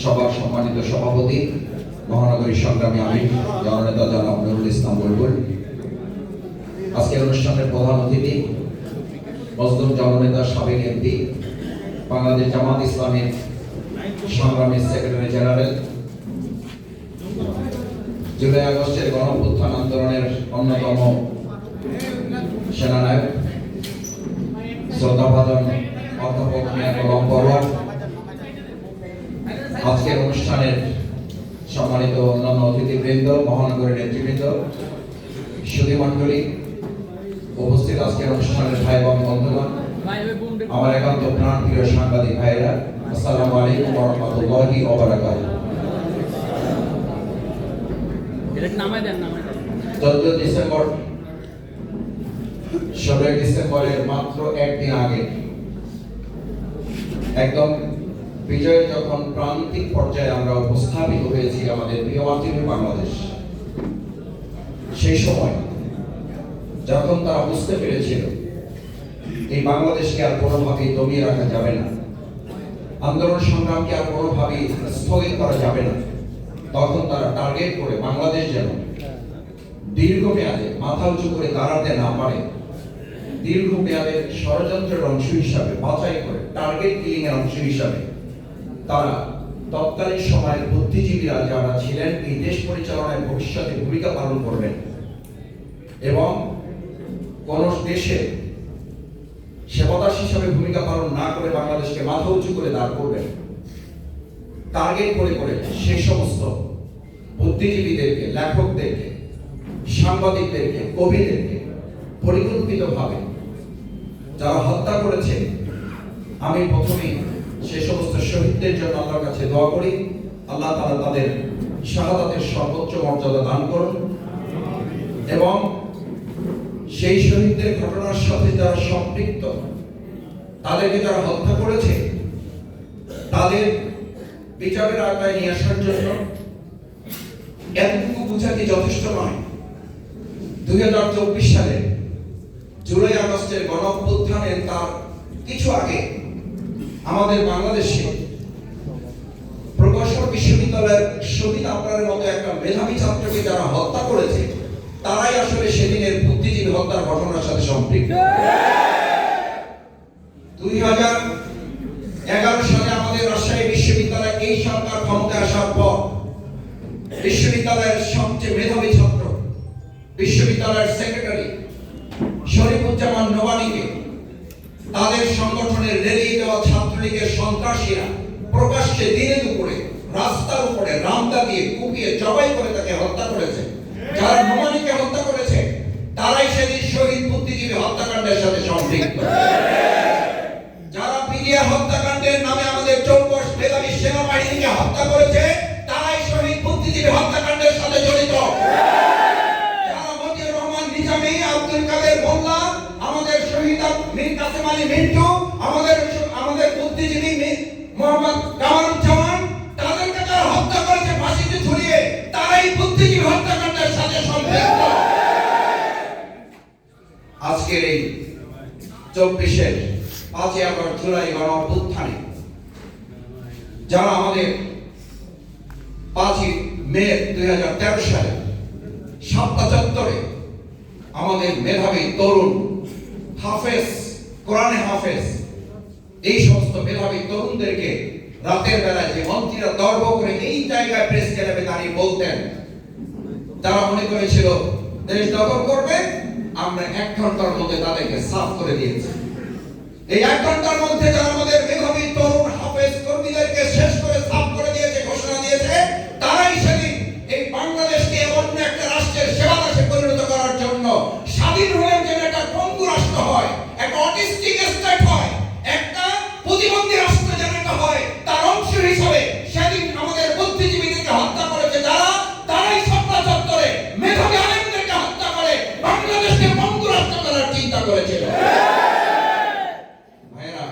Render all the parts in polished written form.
সবার সম্মানিত সভাপতি মহানগরী সংগ্রামী আমির জননেতা জনাব নুরুল ইসলাম বুলবুল, আজকের অনুষ্ঠানের প্রধান অতিথি মজলুম জননেতা সাবেক এমপি বাংলাদেশ জামাত ইসলামের সংগ্রামী সেক্রেটারি জেনারেল, জুলাই আগস্টের গণঅভ্যুত্থান আন্দোলনের অন্যতম সেনানায়ক শ্রদ্ধাভাজন অধ্যাপক মিয়া গোলাম পরোয়ার, আজকের অনুষ্ঠানের সম্মানিত অন্যান্য অতিথিবৃন্দ, মহানগরীর নেতৃবৃন্দ, সুধীমণ্ডলী, উপস্থিত আজকের অনুষ্ঠানের ভাই এবং বন্ধুগণ, আমার একান্ত প্রাণ প্রিয় সাংবাদিক ভাইরা, আসসালামু আলাইকুম ওয়া রাহমাতুল্লাহি ওয়া বারাকাতুহু। 14 ডিসেম্বর 16 ডিসেম্বরের মাত্র একদিন আগে একদম বিজয়ের যখন প্রান্তিক পর্যায়ে আমরা উপস্থাপিত হয়েছি আমাদের প্রিয় মাতৃভূমি বাংলাদেশ, সেই সময় যখন তারা বুঝতে পেরেছিল এই বাংলাদেশকে আর কোনোভাবেই দমিয়ে রাখা যাবে না, আন্দোলন সংগ্রামকে আর কোনোভাবেই স্থগিত করা যাবে না, তখন তারা টার্গেট করে বাংলাদেশ যেন দীর্ঘমেয়াদে মাথা উঁচু করে দাঁড়াতে না পারে, দীর্ঘমেয়াদের ষড়যন্ত্রের অংশ হিসাবে বাছাই করে টার্গেট কিলিং এর অংশ হিসাবে তারা তৎকালীন সময়ের বুদ্ধিজীবীরা যারা ছিলেন এই দেশ পরিচালনায় ভবিষ্যতে ভূমিকা পালন করবেন এবং কোন দেশে সেবাদাস হিসাবে ভূমিকা পালন না করে বাংলাদেশকে মাথা উঁচু করে দাঁড় করবেন, টার্গেট করে করে সেই সমস্ত বুদ্ধিজীবীদেরকে, লেখকদেরকে, সাংবাদিকদেরকে, কবিদেরকে পরিকল্পিতভাবে যারা হত্যা করেছে, আমি প্রথমেই সে সমস্ত শহীদদের জন্য আল্লাহর কাছে দোয়া করি, আল্লাহ তাআলা তাদের শাহাদাতের সর্বোচ্চ মর্যাদা দান করুন এবং সেই শহীদদের ঘটনার সাথে যারা সম্পৃক্ত, তাদেরকে যারা হত্যা করেছে তাদের বিচারের আওতায় নিয়ে আসার জন্য এতটুকু বোঝা কি যথেষ্ট নয়? 2024 সালে জুলাই আগস্টের গণঅভ্যুত্থানের তার কিছু আগে আমাদের বাংলাদেশে প্রকৌশল বিশ্ববিদ্যালয়ের শহীদ আবরারের মতো একটা মেধাবী ছাত্রকে যারা হত্যা করেছে তারাই আসলে সেদিনের বুদ্ধিজীবী হত্যার ঘটনার সাথে সম্পৃক্ত। 2011 সালে আমাদের রাজশাহী বিশ্ববিদ্যালয় এই সরকার ক্ষমতায় আসার পর বিশ্ববিদ্যালয়ের সবচেয়ে মেধাবী ছাত্র, বিশ্ববিদ্যালয়ের সেক্রেটারি শরীফুজ্জামান নোমানীকে তাদের সংগঠনের রেলি দেওয়া ছাত্রলীগের সন্ত্রাসীরা প্রকাশ্যে দিনে দুপুরে রাস্তার উপরে রামদা দিয়ে কুপিয়ে জবাই করে তাকে হত্যা করেছে। যারা নোমানীকে হত্যা করেছে তারাই সেদিন শহীদ বুদ্ধিজীবী হত্যাকাণ্ডের সাথে সম্পৃক্ত। যারা পিডিআর হত্যাকাণ্ডের নামে আমাদের 24 মেধাবী সেনাবাহিনীকে হত্যা করেছে তারাই শহীদ বুদ্ধিজীবী হত্যাকাণ্ডের সাথে জড়িত। যারা মতিউর রহমান নিজামী, আব্দুল কাদের মোল্লা, আমাদের শহীদ মীর কাসেম আলী মিন্টু, আমাদের বুদ্ধিজীবী মোহাম্মদ কামারুজ্জামান, তাদেরকে যারা হত্যা করেছে ফাঁসিতে ঝুলিয়ে, তারাই বুদ্ধিজীবী হত্যাকাণ্ডের সাথে সম্পৃক্ত। আজকের এই 24-এর 5 আগস্ট জুলাই গণঅভ্যুত্থানে যারা আমাদের 5 মে 2013 সালে সাতটা চত্বরে আমাদের মেধাবী তরুণ হাফেজ, কোরআনে হাফেজ, এই সমস্ত মেধাবী তরুণদেরকে রাতের বেলায় যে মন্ত্রীরা দর্ব করে এই জায়গায় প্রেস ক্লাবে দাঁড়িয়ে বলতেন, তারা মনে করেছিল দেশ দখল করবে, আমরা 1 ঘন্টার মধ্যে তাদেরকে সাফ করে দিয়েছি। এই 1 ঘন্টার মধ্যে যারা আমাদের মেধাবী তরুণ হাফেজ কর্মীদেরকে শেষ করে সাফ করে দিয়েছে, ঘোষণা দিয়েছে, তারাই সেদিন এই বাংলাদেশকে অন্য একটা রাষ্ট্রের সেবাদাসে পরিণত করার জন্য, স্বাধীন হয়ে যেন একটা পঙ্গু রাষ্ট্র হয়, একটা অটিস্টিক স্টেট হয়, একটা প্রতিবন্ধী রাষ্ট্র যেন এটা হয়, তার অংশ হিসেবে সেদিন আমাদের বুদ্ধিজীবীদেরকে হত্যা করেছে যারা, তারাই সপ্তাহ চত্বরে মেধাবী আলেমদেরকে হত্যা করে বাংলাদেশকে পঙ্গু রাষ্ট্র করার চিন্তা করেছিল। ভাইরা,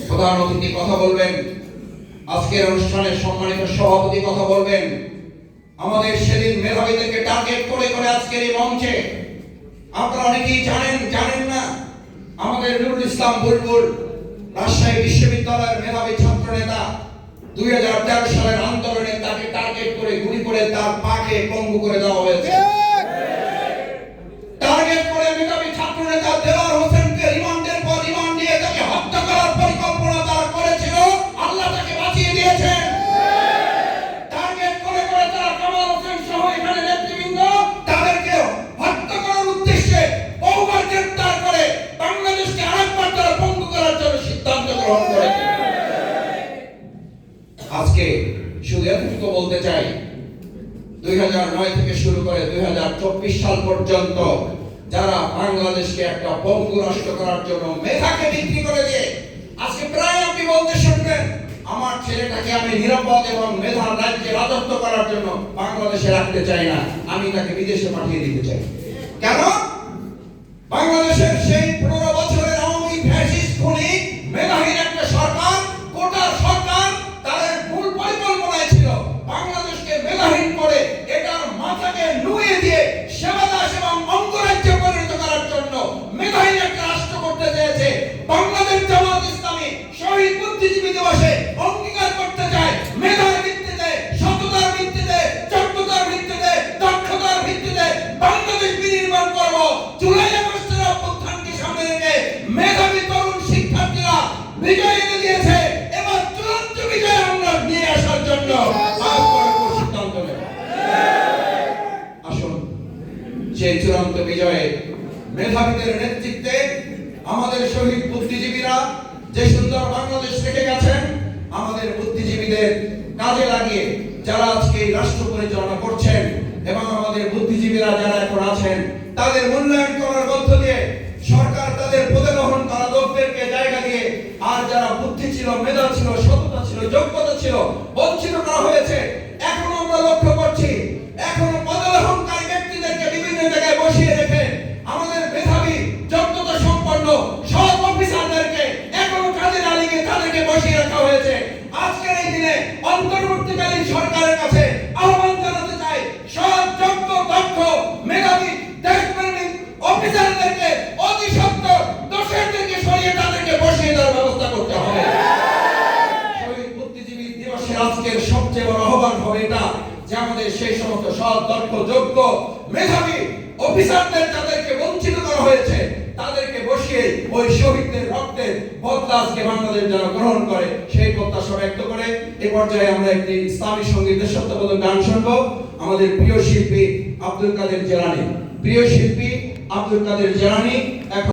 প্রধান অতিথি কথা বলবেন, আজকের অনুষ্ঠানের সম্মানিত সভাপতি কথা বলবেন। আমাদের সেদিন মেধাবীদেরকে টার্গেট করে করে আজকের এই মঞ্চে আপনারা অনেকেই জানেন না, আমাদের নুরুল ইসলাম বুলবুল রাজশাহী বিশ্ববিদ্যালয়ের মেধাবী ছাত্র নেতা 2013 সালের আন্দোলনে তাকে টার্গেট করে গুলি করে তার পাকে পঙ্গু করে দেওয়া হয়েছে। টার্গেট করে মেধাবী ছাত্র নেতা দেওয়ার হোসেনকে রিমান্ডের পর রিমান্ড দিয়ে তাকে হত্যা করার পরিকল্পনা তারা করেছিল, আল্লাহ তাকে বাঁচিয়ে দিয়েছেন। টার্গেট করে করে তারা কামাল হোসেন সহ এখানে নেতৃবৃন্দ তাদেরকে হত্যা করার উদ্দেশ্যে বহুবার গ্রেফতার করে বাংলাদেশকে আরেকবার তারা পঙ্গু করার জন্য সিদ্ধান্ত গ্রহণ করেছে। আজকে শুধু এতটুকু বলতে চাই, 2009 থেকে শুরু করে 2024 সাল পর্যন্ত যারা বাংলাদেশকে একটা পঙ্গু রাষ্ট্র করার জন্য মেধাকে বিক্রি করে দিয়ে আজকে প্রায় আপনি বলতে শুনবেন, আমার ছেলেটাকে আমি নিরাপদ এবং মেধার রাজ্যে রাজত্ব করার জন্য বাংলাদেশে রাখতে চাই না, আমি তাকে বিদেশে পাঠিয়ে দিতে চাই। কেন? বাংলাদেশের সেই 15 বছরের আওয়ামী ফ্যাসিস্ট খুনি মেধাহীন একটা সরকার, কোটার সরকার, তাদের মূল পরিকল্পনায় ছিল বাংলাদেশকে মেধাহীন করে এটার মাথাকে নুয়ে দিয়ে সেবাদাস এবং অঙ্গরাজ্যে পরিণত করার জন্য মেধাহীন একটা রাষ্ট্র করতে চেয়েছে। বাংলাদেশ জামাত ইসলামী শহীদ বুদ্ধিজীবী দিবসে অঙ্গীকার করতে চায় মেধার ভিত্তিতে, সততার ভিত্তিতে, যোগ্যতার ভিত্তিতে, দক্ষতার ভিত্তিতে বাংলাদেশ বিনির্মাণ করব। জুলাই আগস্টের অভ্যুত্থানকে সামনে রেখে মেধাবী তরুণ শিক্ষার্থীরা বিজয় এনে দিয়েছে, এবার চূড়ান্ত বিজয় আমরা নিয়ে আসার জন্য সিদ্ধান্ত নেব। আসুন সেই চূড়ান্ত বিজয়ে মেধাবীদের নেতৃত্বে আমাদের শহীদ বুদ্ধিজীবীরা যে সুন্দর বাংলাদেশ রেখে গেছেন, আমাদের বুদ্ধিজীবীদের কাজে লাগিয়ে যারা আজকে এই রাষ্ট্র পরিচালনা করছেন এবং আমাদের বুদ্ধিজীবীরা যারা এখন আছেন তাদের মূল্যায়ন করার মধ্য দিয়ে সরকার তাদের প্রতিগ্রহণ করা লোকদেরকে জায়গা দিয়ে, আর যারা বুদ্ধি ছিল, মেধা ছিল, সততা ছিল, যোগ্যতা ছিল, বঞ্চিত করা হয়েছে। এখন আমরা লক্ষ্য করছি এখনো পদগ্রহণকারী ব্যক্তিদেরকে বিভিন্ন জায়গায় বসিয়ে রেখে আমাদের মেধাবী যোগ্যতা সম্পন্ন সব অফিসারদেরকে এখনো কাজে না লাগিয়ে তাদেরকে বসিয়ে রাখা হয়েছে। আজকের এই দিনে অন্তর্বর্তীকালীন সরকারের কাছে আহ্বান জানাতে চাই, সব যোগ্য, দক্ষ, মেধাবী, দেশপ্রেমিক অফিসারদেরকে অতি সত্বর দোষীদেরকে সরিয়ে তাদেরকে বসিয়ে দেওয়ার ব্যবস্থা করতে হবে। শহীদ বুদ্ধিজীবী দিবসের আজকের সবচেয়ে বড় আহ্বান হবে এটা যে আমাদের সেই সমস্ত সৎ, দক্ষ, যোগ্য, মেধাবী অফিসারদের যাদেরকে বঞ্চিত করা হয়েছে তাদেরকে বসিয়ে ওই শহীদদের রক্তের বদলা আজকে বাংলাদেশ যেন গ্রহণ করে সেই প্রত্যাশা ব্যক্ত করে এই পর্যায়ে আমরা একটি ইসলামী সঙ্গীত দেশাত্মবোধক গান শুনবো। আমাদের প্রিয় শিল্পী আব্দুল কাদের জেলানী